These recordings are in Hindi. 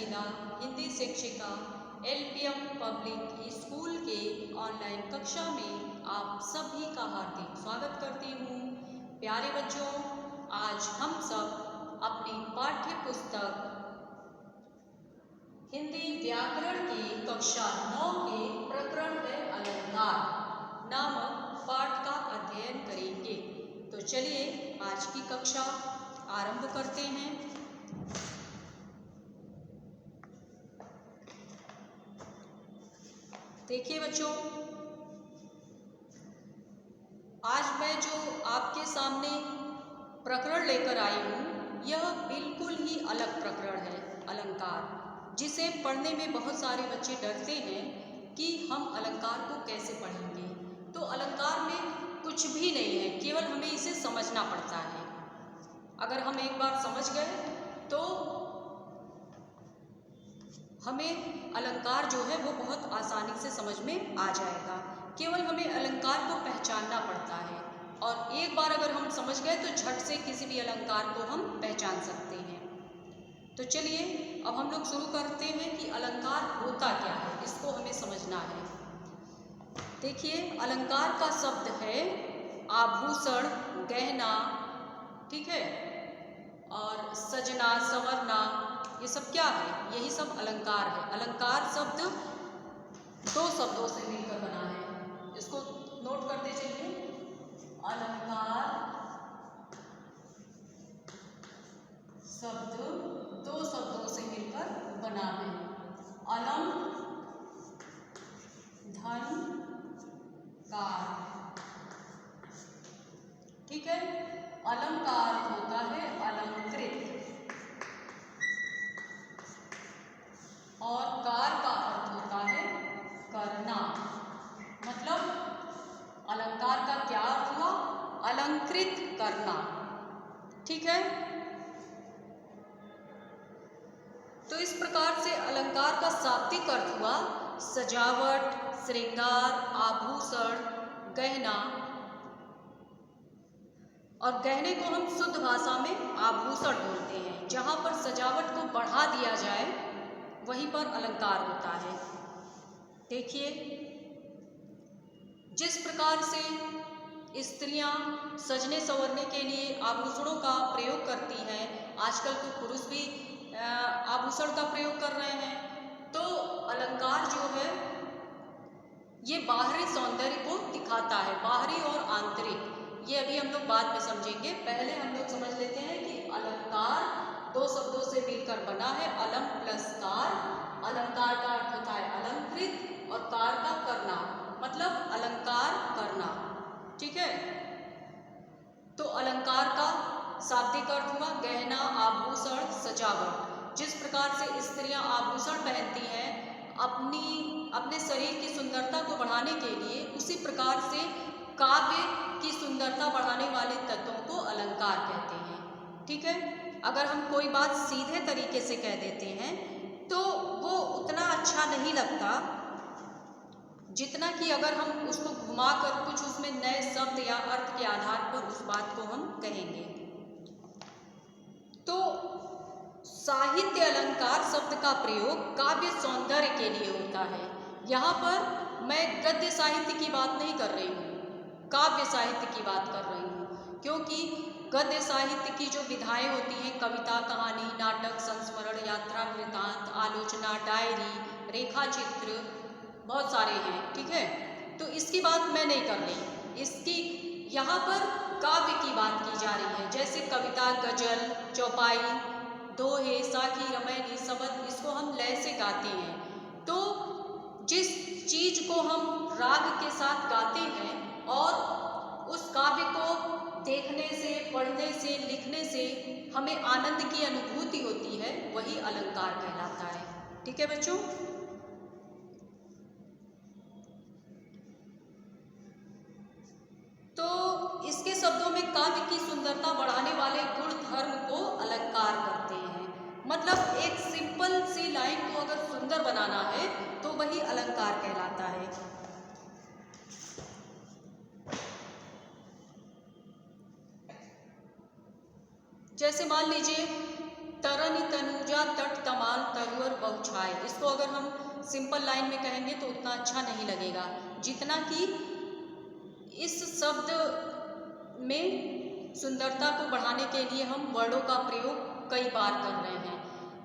सकीना, हिंदी शिक्षिका एलपीएम पब्लिक स्कूल के ऑनलाइन कक्षा में आप सभी का हार्दिक स्वागत करती हूँ। प्यारे बच्चों, आज हम सब अपनी पाठ्य पुस्तक हिंदी व्याकरण की कक्षा 9 के प्रकरण है अलंकार नामक पाठ का अध्ययन करेंगे। तो चलिए आज की कक्षा आरंभ करते हैं। देखिए बच्चों, आज मैं जो आपके सामने प्रकरण लेकर आई हूँ, यह बिल्कुल ही अलग प्रकरण है, अलंकार, जिसे पढ़ने में बहुत सारे बच्चे डरते हैं कि हम अलंकार को कैसे पढ़ेंगे। तो अलंकार में कुछ भी नहीं है, केवल हमें इसे समझना पड़ता है। अगर हम एक बार समझ गए तो हमें अलंकार जो है वो बहुत आसानी से समझ में आ जाएगा। केवल हमें अलंकार को पहचानना पड़ता है, और एक बार अगर हम समझ गए तो झट से किसी भी अलंकार को हम पहचान सकते हैं। तो चलिए अब हम लोग शुरू करते हैं कि अलंकार होता क्या है, इसको हमें समझना है। देखिए, अलंकार का शब्द है आभूषण, गहना, ठीक है, और सजना, संवरना, ये सब क्या है? यही सब अलंकार है। अलंकार शब्द दो शब्दों से मिलकर बना है, इसको नोट करते चलिए। अलंकार शब्द दो शब्दों से मिलकर बना है। अलम, धन, कार, ठीक है। अलंकार होता है अलंकृत, और कार का अर्थ होता है करना। मतलब अलंकार का क्या अर्थ हुआ? अलंकृत करना, ठीक है। तो इस प्रकार से अलंकार का शाब्दिक अर्थ हुआ सजावट, श्रृंगार, आभूषण, गहना। और गहने को हम शुद्ध भाषा में आभूषण बोलते हैं। जहाँ पर सजावट को बढ़ा दिया जाए वहीं पर अलंकार होता है। देखिए, जिस प्रकार से स्त्रियां सजने संवरने के लिए आभूषणों का प्रयोग करती हैं, आजकल तो पुरुष भी आभूषण का प्रयोग कर रहे हैं। तो अलंकार जो है ये बाहरी सौंदर्य को दिखाता है, बाहरी और आंतरिक। ये अभी हम लोग बाद में समझेंगे। पहले हम लोग समझ लेते हैं कि अलंकार दो शब्दों से मिलकर बना है, अलम प्लस कार। अलंकार का अर्थ होता है अलंकृत, और कार का करना, मतलब अलंकार करना, ठीक है। तो अलंकार का शाब्दिक अर्थ हुआ गहना, आभूषण, सजावट। जिस प्रकार से स्त्रियां आभूषण पहनती हैं अपने शरीर की सुंदरता को बढ़ाने के लिए, उसी प्रकार से काव्य की सुंदरता बढ़ाने वाले तत्वों को अलंकार कहते हैं, ठीक है। अगर हम कोई बात सीधे तरीके से कह देते हैं तो वो उतना अच्छा नहीं लगता, जितना कि अगर हम उसको घुमाकर कुछ उसमें नए शब्द या अर्थ के आधार पर उस बात को हम कहेंगे। तो साहित्य अलंकार शब्द का प्रयोग काव्य सौंदर्य के लिए होता है। यहाँ पर मैं गद्य साहित्य की बात नहीं कर रही हूँ, काव्य साहित्य की बात कर रही हूँ। क्योंकि गद्य साहित्य की जो विधाएं होती हैं, कविता, कहानी, नाटक, संस्मरण, यात्रा, वृतांत, आलोचना, डायरी, रेखा चित्र, बहुत सारे हैं, ठीक है। तो इसकी बात मैं नहीं कर रही, इसकी यहाँ पर काव्य की बात की जा रही है। जैसे कविता, गजल, चौपाई, दोहे, साखी, रमैनी, शबद, इसको हम लय से गाते हैं। तो जिस चीज को हम राग के साथ गाते हैं और उस काव्य को देखने से, पढ़ने से, लिखने से हमें आनंद की अनुभूति होती है, वही अलंकार कहलाता है, ठीक है बच्चों। तो इसके शब्दों में काव्य की सुंदरता बढ़ाने वाले गुण धर्म को अलंकार करते हैं। मतलब एक सिंपल सी लाइन को अगर सुंदर बनाना है तो वही अलंकार कहलाता है। जैसे मान लीजिए तरनि तनुज पूजा तट तमाल तरुअर बहुछाए। इसको अगर हम सिंपल लाइन में कहेंगे तो उतना अच्छा नहीं लगेगा, जितना कि इस शब्द में सुंदरता को बढ़ाने के लिए हम वर्णों का प्रयोग कई बार कर रहे हैं।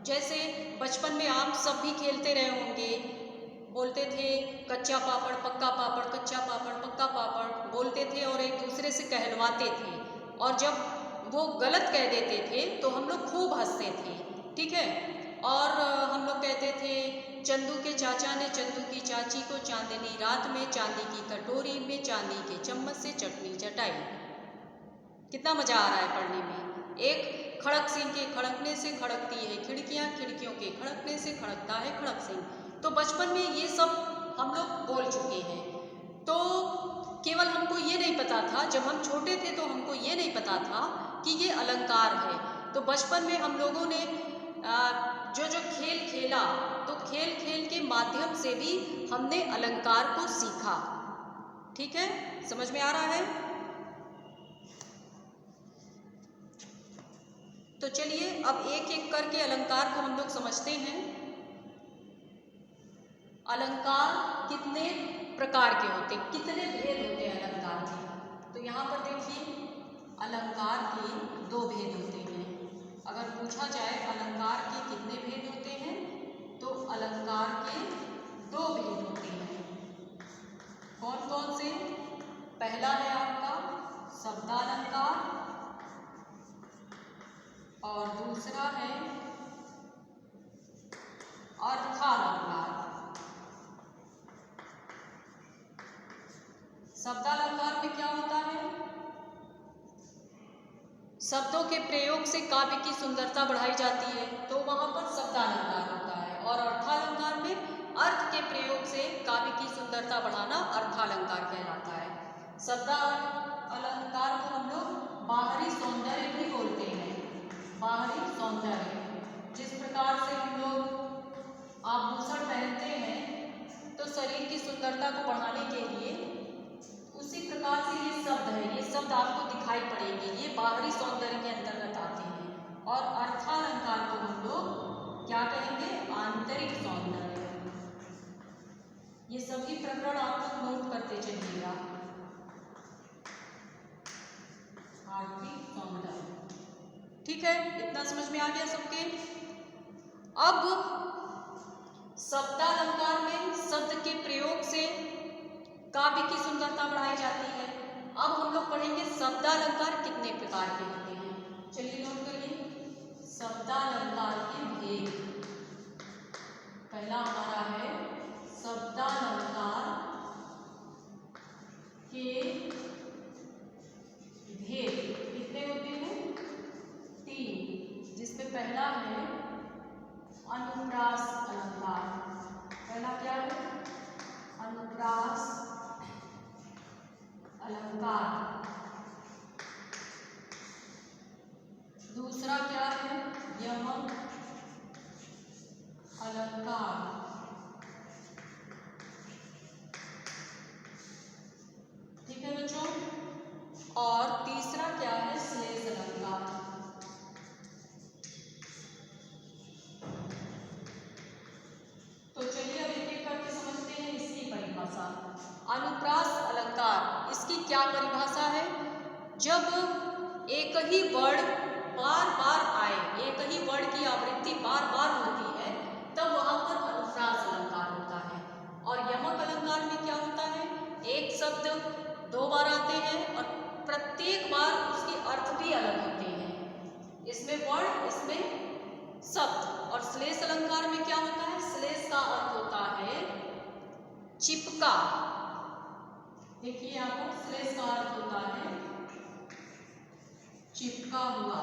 जैसे बचपन में आप सब भी खेलते रहे होंगे, बोलते थे कच्चा पापड़ पक्का पापड़, कच्चा पापड़ पक्का पापड़ बोलते थे और एक दूसरे से कहलवाते थे, और जब वो गलत कह देते थे तो हम लोग खूब हंसते थे, ठीक है। और हम लोग कहते थे चंदू के चाचा ने चंदू की चाची को चांदनी रात में चांदी की कटोरी में चांदी के चम्मच से चटनी चटाई। कितना मजा आ रहा है पढ़ने में। एक खड़क सिंह के खड़कने से खड़कती है खिड़कियां, खिड़कियों के खड़कने से खड़कता है खड़क सिंह। तो बचपन में ये सब हम लोग बोल चुके हैं। तो केवल हमको ये नहीं पता था, जब हम छोटे थे तो हमको ये नहीं पता था कि ये अलंकार है। तो बचपन में हम लोगों ने जो खेल खेला, तो खेल खेल के माध्यम से भी हमने अलंकार को सीखा, ठीक है। समझ में आ रहा है? तो चलिए अब एक एक करके अलंकार को हम लोग समझते हैं। अलंकार कितने प्रकार के होते हैं, कितने भेद होते हैं अलंकार के? तो यहाँ पर देखिए अलंकार के दो भेद होते हैं। अगर पूछा जाए अलंकार के कितने भेद होते हैं, तो अलंकार के दो भेद होते हैं। कौन कौन से? पहला है आपका शब्दालंकार और दूसरा है अर्थालंकार। शब्दालंकार में क्या होता है? शब्दों के प्रयोग से काव्य की सुंदरता बढ़ाई जाती है, तो वहां पर शब्दालंकार होता है। और अर्थालंकार में अर्थ के प्रयोग से काव्य की सुंदरता बढ़ाना अर्थालंकार कहलाता है। शब्दालंकार को हम लोग बाहरी सौंदर्य भी बोलते हैं। बाहरी सौंदर्य, जिस प्रकार से हम लोग आभूषण पहनते हैं तो शरीर की सुंदरता को बढ़ाने के लिए, उसी प्रकार से ये शब्द है, ये शब्द आपको दिखाई पड़ेंगे, ये बाहरी सौंदर्य के अंतर्गत आते हैं। और अर्थालंकार को हम लोग क्या कहेंगे? आंतरिक सौंदर्य। ये सभी प्रकरण आप लोग नोट करते चलिएगा। आर्थिक सौंदर्य, ठीक है, इतना समझ में आ गया सबके। अब शब्दालंकार में शब्द के प्रयोग से काव्य की सुंदरता बढ़ाई जाती है। अब हम लोग पढ़ेंगे शब्दालंकार कितने प्रकार के होते हैं। चलिए नोट करिए शब्दालंकार के भेद। पहला हमारा है शब्दालंकार के भेद। कितने होते हैं? 3, जिसमें पहला है अनुप्रास अलंकार। पहला क्या है? अनुप्रास अलंकार। दूसरा क्या है? यमक अलंकार। ठीक है बच्चों। और तीसरा क्या है? श्लेष अलंकार। तो चलिए अब एक एक करके समझते हैं इसकी परिभाषा। अनुप्रास अलंकार, इसकी क्या परिभाषा है? जब एक ही वर्ण बार बार आए, एक ही वर्ण की आवृत्ति बार बार होती है, तब वहां पर अनुप्रास अलंकार होता है। और यमक अलंकार में क्या होता है? एक शब्द 2 बार आते हैं और प्रत्येक बार उसके अर्थ भी अलग होते हैं। इसमें वर्ण, इसमें शब्द। और श्लेष अलंकार में क्या होता है? श्लेष का अर्थ होता है चिपका। देखिए यहाँ पर श्लेष का अर्थ होता है चिपका हुआ।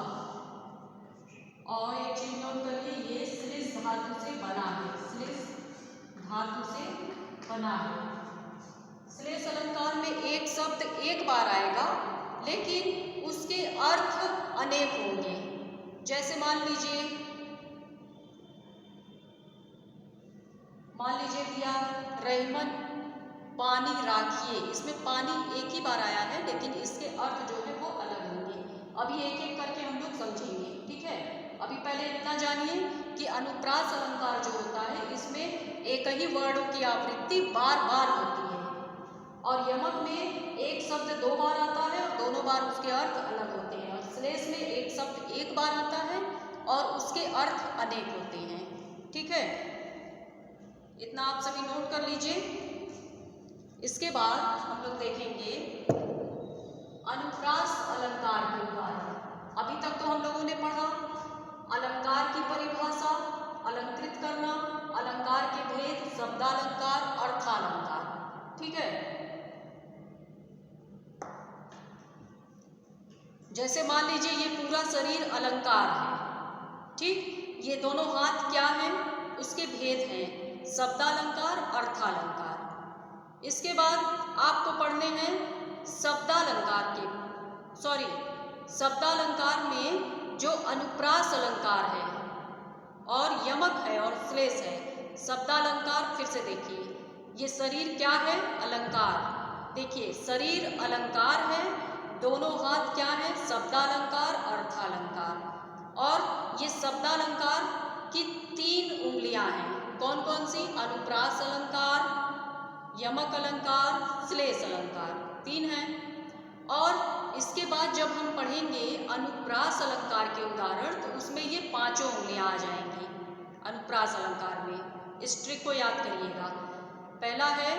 और एक चीज नोट करिए, ये श्लेष धातु से बना है, श्लेष धातु से बना है। श्लेष अलंकार में एक शब्द एक बार आएगा, लेकिन उसके अर्थ अनेक होंगे। जैसे मान लीजिए दिया रहमन पानी राखिए। इसमें पानी एक ही बार आया है, लेकिन इसके अर्थ जो है वो अलग होंगे। अभी एक एक करके हम लोग समझेंगे, ठीक है। अभी पहले इतना जानिए कि अनुप्रास अलंकार जो होता है इसमें एक ही वर्ड की आवृत्ति बार बार होती है, और यमक में एक शब्द 2 बार आता है और दोनों बार उसके अर्थ अलग होते हैं, और श्लेष में एक शब्द 1 बार आता है और उसके अर्थ अनेक होते हैं। ठीक है, इतना आप सभी नोट कर लीजिए। इसके बाद हम लोग देखेंगे अनुप्रास अलंकार के उदाहरण। अभी तक तो हम लोगों ने पढ़ा अलंकार की परिभाषा, अलंकृत करना, अलंकार के भेद, शब्दालंकार, अर्थालंकार। ठीक है, जैसे मान लीजिए ये पूरा शरीर अलंकार है। ठीक, ये दोनों हाथ क्या हैं, उसके भेद हैं, शब्दालंकार, अर्थालंकार। इसके बाद आपको पढ़ने हैं शब्दालंकार के, शब्दालंकार में जो अनुप्रास अलंकार है और यमक है और श्लेष है। शब्दालंकार फिर से देखिए, ये शरीर क्या है, अलंकार। देखिए शरीर अलंकार है, दोनों हाथ क्या है, शब्दालंकार, अर्थालंकार। और ये शब्दालंकार की 3 उंगलियां हैं, कौन कौन सी, अनुप्रास अलंकार, यमक अलंकार, श्लेष अलंकार, 3 हैं। और इसके बाद जब हम पढ़ेंगे अनुप्रास अलंकार के उदाहरण तो उसमें ये 5 उंगलियां आ जाएंगी अनुप्रास अलंकार में। इस ट्रिक को याद करिएगा। पहला है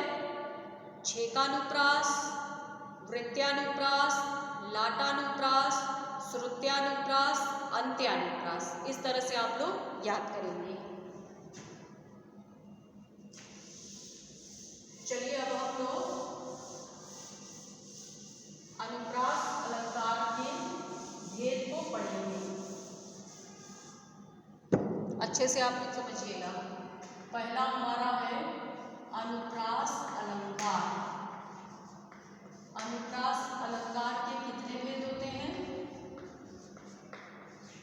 छेकानुप्रास, वृत्त्यानुप्रास, लाटानुप्रास, श्रुत्यानुप्रास, अंत्यानुप्रास। इस तरह से आप लोग याद करेंगे। चलिए अब हम लोग अनुप्रास अलंकार के भेद को पढ़ेंगे। अच्छे से आप लोग समझिएगा। पहला हमारा है अनुप्रास अलंकार। अनुप्रास अलंकार के कितने भेद होते हैं,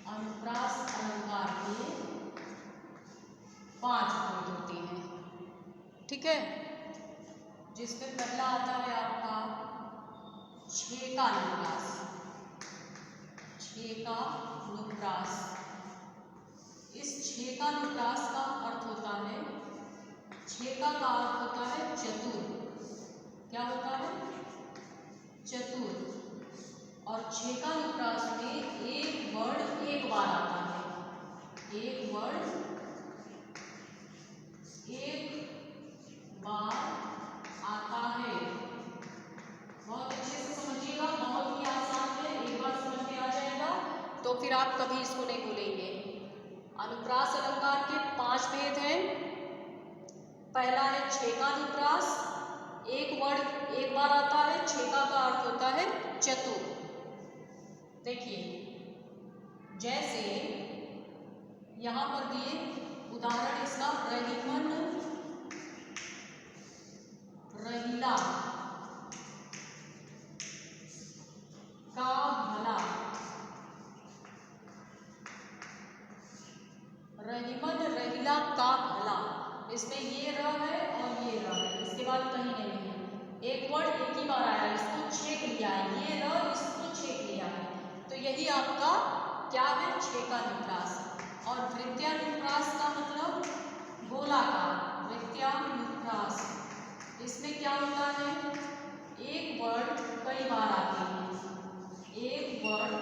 अनुप्रास अलंकार के 5 भेद होते हैं। ठीक है, जिसमें पहला आता है आपका छेकानुप्रास। छेकानुप्रास, इस छेकानुप्रास का अर्थ होता है, छेका का अर्थ होता है चतुर। क्या होता है, चतुर। और छेकानुप्रास में एक वर्ड 1 बार आता है, एक वर्ड 1 बार आता है। बहुत अच्छे से समझिएगा, बहुत ही आसान है, एक बार समझ में आ जाएगा तो फिर आप कभी इसको नहीं भूलेंगे। अनुप्रास अलंकार के 5 भेद हैं। पहला है छेकानुप्रास, एक वर्ड 1 बार आता है, छेका का अर्थ होता है चतुर। देखिए जैसे यहां पर दिए उदाहरण इसका, रहीमन, रहीला, का भला। रहीमन, रहीला, का भला, इसमें ये र है और ये र है, इसके बाद कहीं नहीं है। एक वर्ड 1 ही बार आया, इसको छेक लिया है, ये र इसको छेक लिया है, तो यही आपका क्या है, छेकानुप्रास। और वृत्त्यानुप्रास का मतलब गोलाकार, वृत्त्यानुप्रास, इसमें क्या होता है, एक वर्ड कई बार आते हैं, एक वर्ड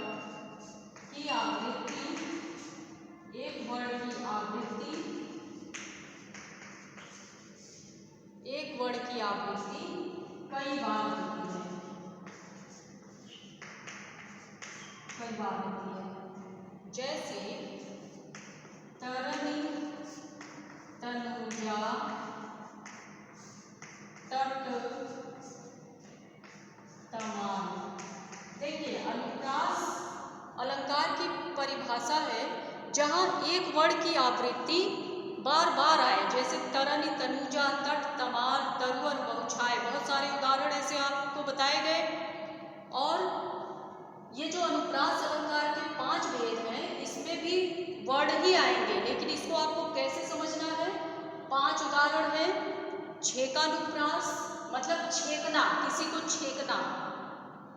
की आवृत्ति, एक वर्ड की आवृत्ति, एक वर्ड की आवृत्ति कई बार होती है, कई बार होती है। जैसे तरनी, तनुजा, तट, तमाम। देखिए अनुप्रास अलंकार की परिभाषा है जहां एक वर्ण की आवृत्ति बार बार आए, जैसे तरनी, तनुजा, तट, तमाल, तरुअर, बहुछाए। बहुत सारे उदाहरण ऐसे आपको बताए गए। और ये जो अनुप्रास अलंकार के 5 भेद हैं, इसमें भी वर्ड ही आएंगे, लेकिन इसको आपको कैसे समझना है। 5 उदाहरण हैं। छेकानुप्रास मतलब छेकना, किसी को छेकना,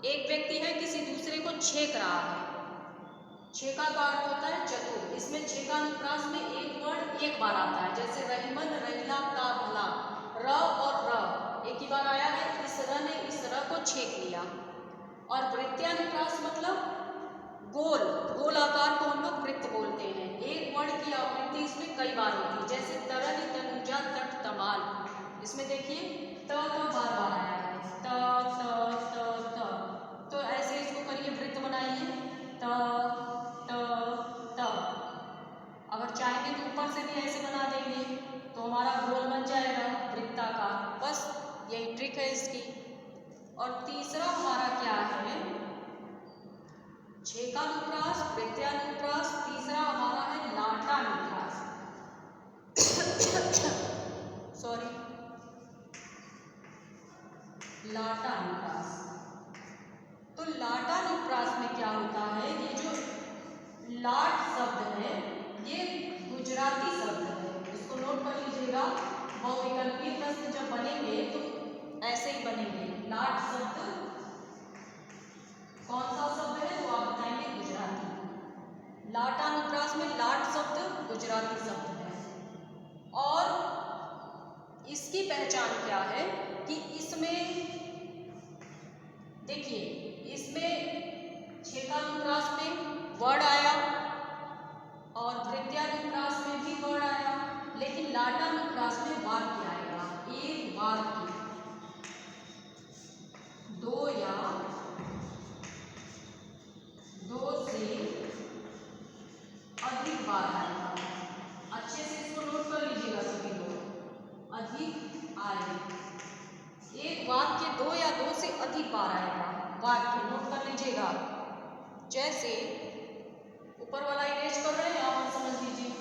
एक व्यक्ति है किसी दूसरे को छेक रहा है, छेका का अर्थ होता है चतुर। इसमें छेका अनुप्रास में एक वर्ण एक बार आता है, जैसे रहीमन रहीला का भला, र और र एक ही बार आया है, इस र ने इस र को छेक लिया। और वृत्यानुप्रास मतलब गोल, गोल आकार को हम लोग वृत्त बोलते हैं। एक वर्ण की आवृत्ति इसमें कई बार होती है, जैसे तरल तनुजा तट तमाल, इसमें देखिए त बार बार आया है, त त त त। तो ऐसे इसको करिए, वृत्त बनाइए, त त त। अगर चाहेंगे तो ऊपर से भी ऐसे बना देंगे तो हमारा गोल बन जाएगा वृत्ताकार। बस यही ट्रिक है इसकी। और तीसरा हमारा क्या है, छेकानुप्रास, वृत्यानुप्रास। तीसरा हमारा है लाटानुप्रास। सॉरी, लाटानुप्रास। तो लाटानुप्रास में क्या होता है, ये जो लाट शब्द है ये गुजराती शब्द है, इसको नोट कर लीजिएगा। बहुविकल्पीय प्रश्न जब बनेंगे तो ऐसे ही बनेंगे। लाट शब्द कौन सा शब्द है वो आप बताएंगे, गुजराती। लाटानुप्रास में लाट शब्द गुजराती शब्द है। और इसकी पहचान क्या है कि इसमें देखिए, इसमें छेकानुप्रास में वर्ड आया और वृत्यानुप्रास में भी वर्ड आया, लेकिन लाटानुप्रास में वाक्य आएगा। एक वाक्य दो या दो से अधिक बार आएगा। अच्छे से इसको नोट कर लीजिएगा सभी लोग, अधिक आए। एक वाक्य दो या दो से अधिक बार आएगा, वाक्य नोट कर लीजिएगा। जैसे ऊपर वाला इरेज कर रहे हैं आप, समझ लीजिए।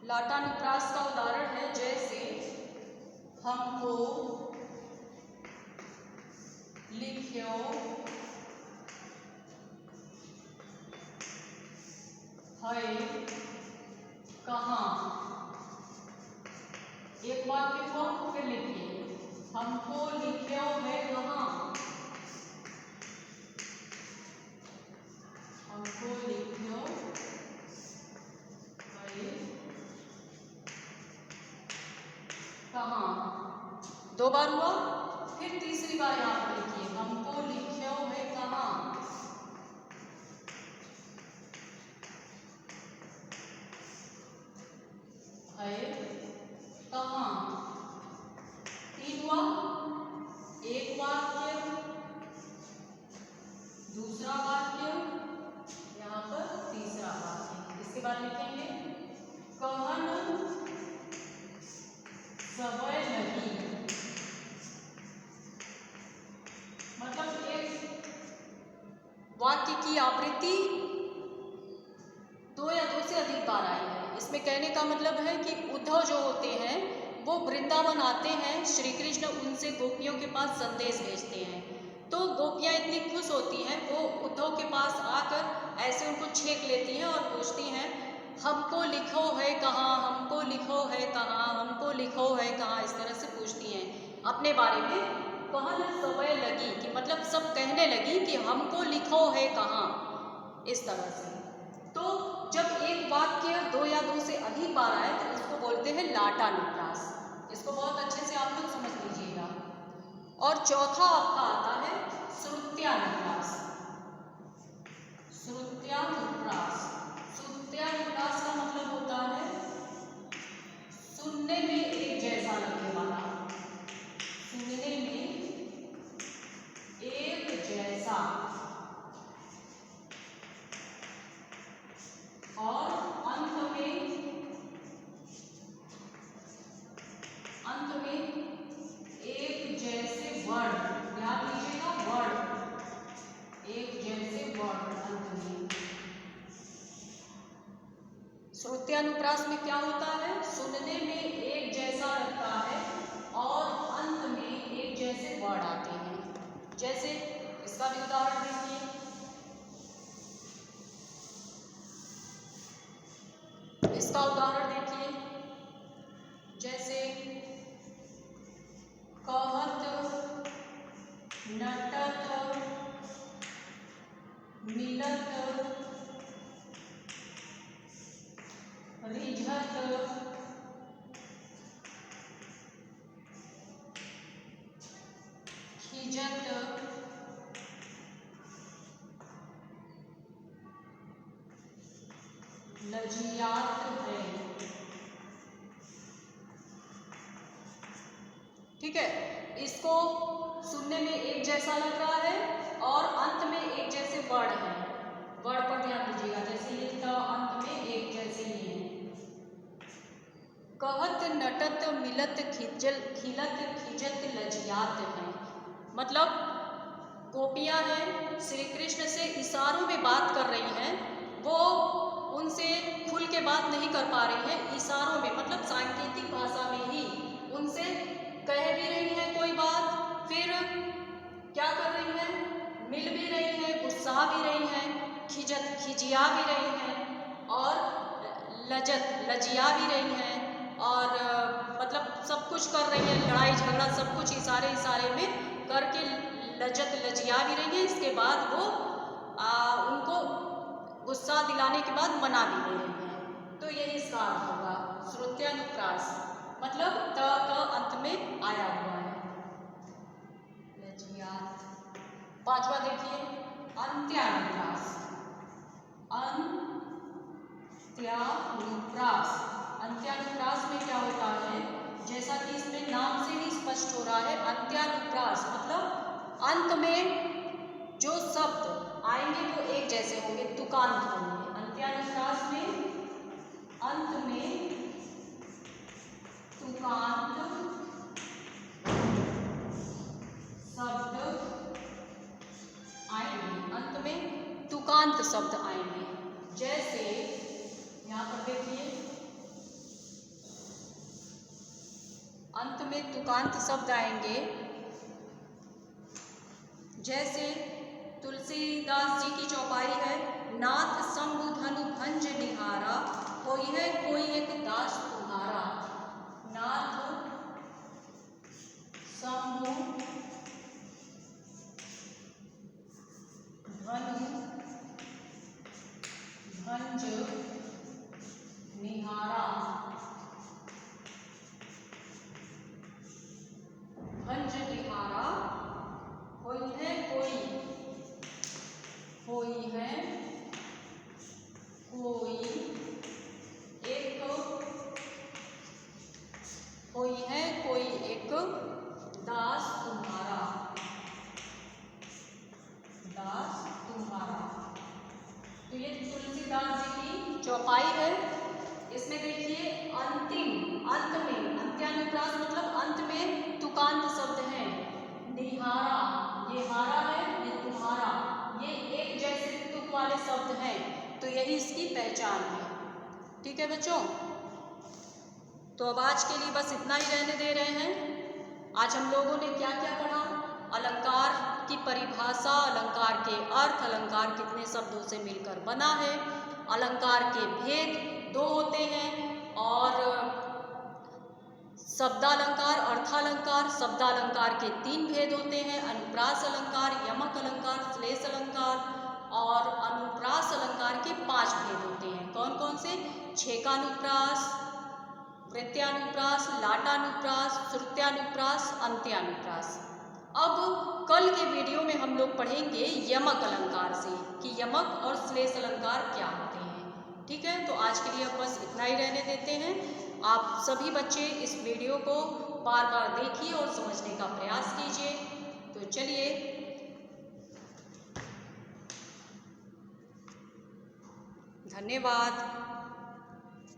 लाटानुप्रास का उदाहरण है, जैसे हमको लिख्यो है कहाँ। एक वाक्य को फिर लिखिए, हमको लिख्यो है कहाँ, हमको लिख्यो है कहाँ। दो बार हुआ, फिर तीसरी बार यहाँ पर लिखिए, हमको लिख्यो है कहाँ, है कहाँ। तीन हुआ, एक वाक्य, दूसरा वाक्य, यहाँ पर तीसरा वाक्य। इसके बाद लिखेंगे कहन समय लगी, मतलब एक वाक्य की आवृत्ति दो या दो से अधिक बार आई है। इसमें कहने का मतलब है कि उद्धव जो होते हैं वो वृंदावन आते हैं, श्री कृष्ण उनसे गोपियों के पास संदेश भेजते हैं, तो गोपियाँ इतनी खुश होती हैं, वो उद्धव के पास आकर ऐसे उनको छेक लेती हैं और पूछती हैं हमको लिखो है कहाँ, हमको लिखो है कहाँ, हमको लिखो है कहाँ। इस तरह से पूछती हैं अपने बारे में। कहन समय लगी कि मतलब सब कहने लगी कि हमको लिखो है कहाँ, इस तरह से। तो जब एक वाक्य दो या दो से अधिक बार आए तो उसको बोलते हैं लाटानुप्रास। इसको बहुत अच्छे से आप लोग समझ लीजिएगा। और चौथा आपका आता है श्रुत्यानुप्रास। श्रुत्यानुप्रास, श्रुत्यानुप्रास का मतलब होता है सुनने में एक जैसा लगने वाला, सुनने में एक जैसा, और अंत में एक जैसे वर्ड, ध्यान दीजिएगा, वर्ड, एक जैसे वर्ड अंत में। श्रुत्यानुप्रास में क्या होता है, सुनने में एक जैसा लगता है और अंत में एक जैसे वर्ड आते हैं। जैसे इसका भी उदाहरण देखिए, इसका उदाहरण देखिए, जैसे कहत नटत रिझत, रिझत, खिजत, लजियात है। ठीक है, इसको सुनने में एक जैसा लग रहा है और अंत में एक जैसे वर्ड है। वर्ड पर ध्यान दीजिएगा, जैसे ये त अंत में एक जैसे ही है। कहत नटत मिलत खिजल खिलत खिजत लजियात है। मतलब गोपियां हैं, श्री कृष्ण से इशारों में बात कर रही हैं। वो उनसे खुल के बात नहीं कर पा रही हैं, इशारों में मतलब सांकेतिक भाषा में ही उनसे कह भी रही हैं कोई बात, फिर क्या कर रही हैं, मिल भी रही हैं, गुस्सा भी रही हैं, खिजत खिजिया भी रही हैं और लजत लजिया भी रही हैं और मतलब सब कुछ कर रही हैं, लड़ाई झगड़ा सब कुछ इशारे इशारे में करके लजत लजिया भी रही है। इसके बाद वो उनको गुस्सा दिलाने के बाद मना भी ले रही है। तो यही इसका अर्थ होगा श्रुत्यानुप्रास, मतलब त अंत में आया हुआ है। लजियात। पांचवा देखिए अंत्यानुप्रास, अंत्यानुप्रास। अंत्यानुप्रास में क्या होता है, जैसा कि इसमें नाम से ही स्पष्ट हो रहा है, अंत्यानुप्रास मतलब अंत में जो शब्द आएंगे वो एक जैसे होंगे, तुकांत होंगे। अंत्यानुप्रास में अंत में तुकांत शब्द आएंगे, अंत में तुकांत शब्द आएंगे। जैसे यहाँ पर देखिए अंत में तुकांत शब्द आएंगे, जैसे तुलसीदास जी की चौपाई है, नाथ शंभु धनु भंज निहारा, कोई है कोई एक दास तुम्हारा। नाथ शंभु धनु भंज निहारा, भंज निहारा, कोई है कोई, कोई है कोई एक, कोई है कोई एक दास तुम्हारा, दास तुम्हारा। तो ये तुलसीदास जी की चौपाई है। इसमें देखिए अंतिम अंत में अंत्यानुप्रास मतलब अंत में तुकांत शब्द है। निहारा, ये हारा है, ये तुम्हारा, ये एक जैसे तुक वाले शब्द हैं, तो यही इसकी पहचान है। ठीक है बच्चों, तो अब आज के लिए बस इतना ही रहने दे रहे हैं। आज हम लोगों ने क्या क्या पढ़ा, अलंकार की परिभाषा, अलंकार के अर्थ, अलंकार कितने शब्दों से मिलकर बना है, अलंकार के भेद दो होते हैं और शब्दालंकार, अर्थालंकार। शब्दालंकार के तीन भेद होते हैं, अनुप्रास अलंकार, यमक अलंकार, श्लेष अलंकार और अनुप्रास अलंकार के 5 भेद होते हैं। कौन कौन से, छेकानुप्रास, वृत्यानुप्रास, लाटानुप्रास, श्रुत्यानुप्रास, अंत्यानुप्रास। अब कल के वीडियो में हम लोग पढ़ेंगे यमक अलंकार से कि यमक और श्लेष अलंकार क्या होते हैं। ठीक है, तो आज के लिए अब बस इतना ही रहने देते हैं। आप सभी बच्चे इस वीडियो को बार बार देखिए और समझने का प्रयास कीजिए। तो चलिए, धन्यवाद।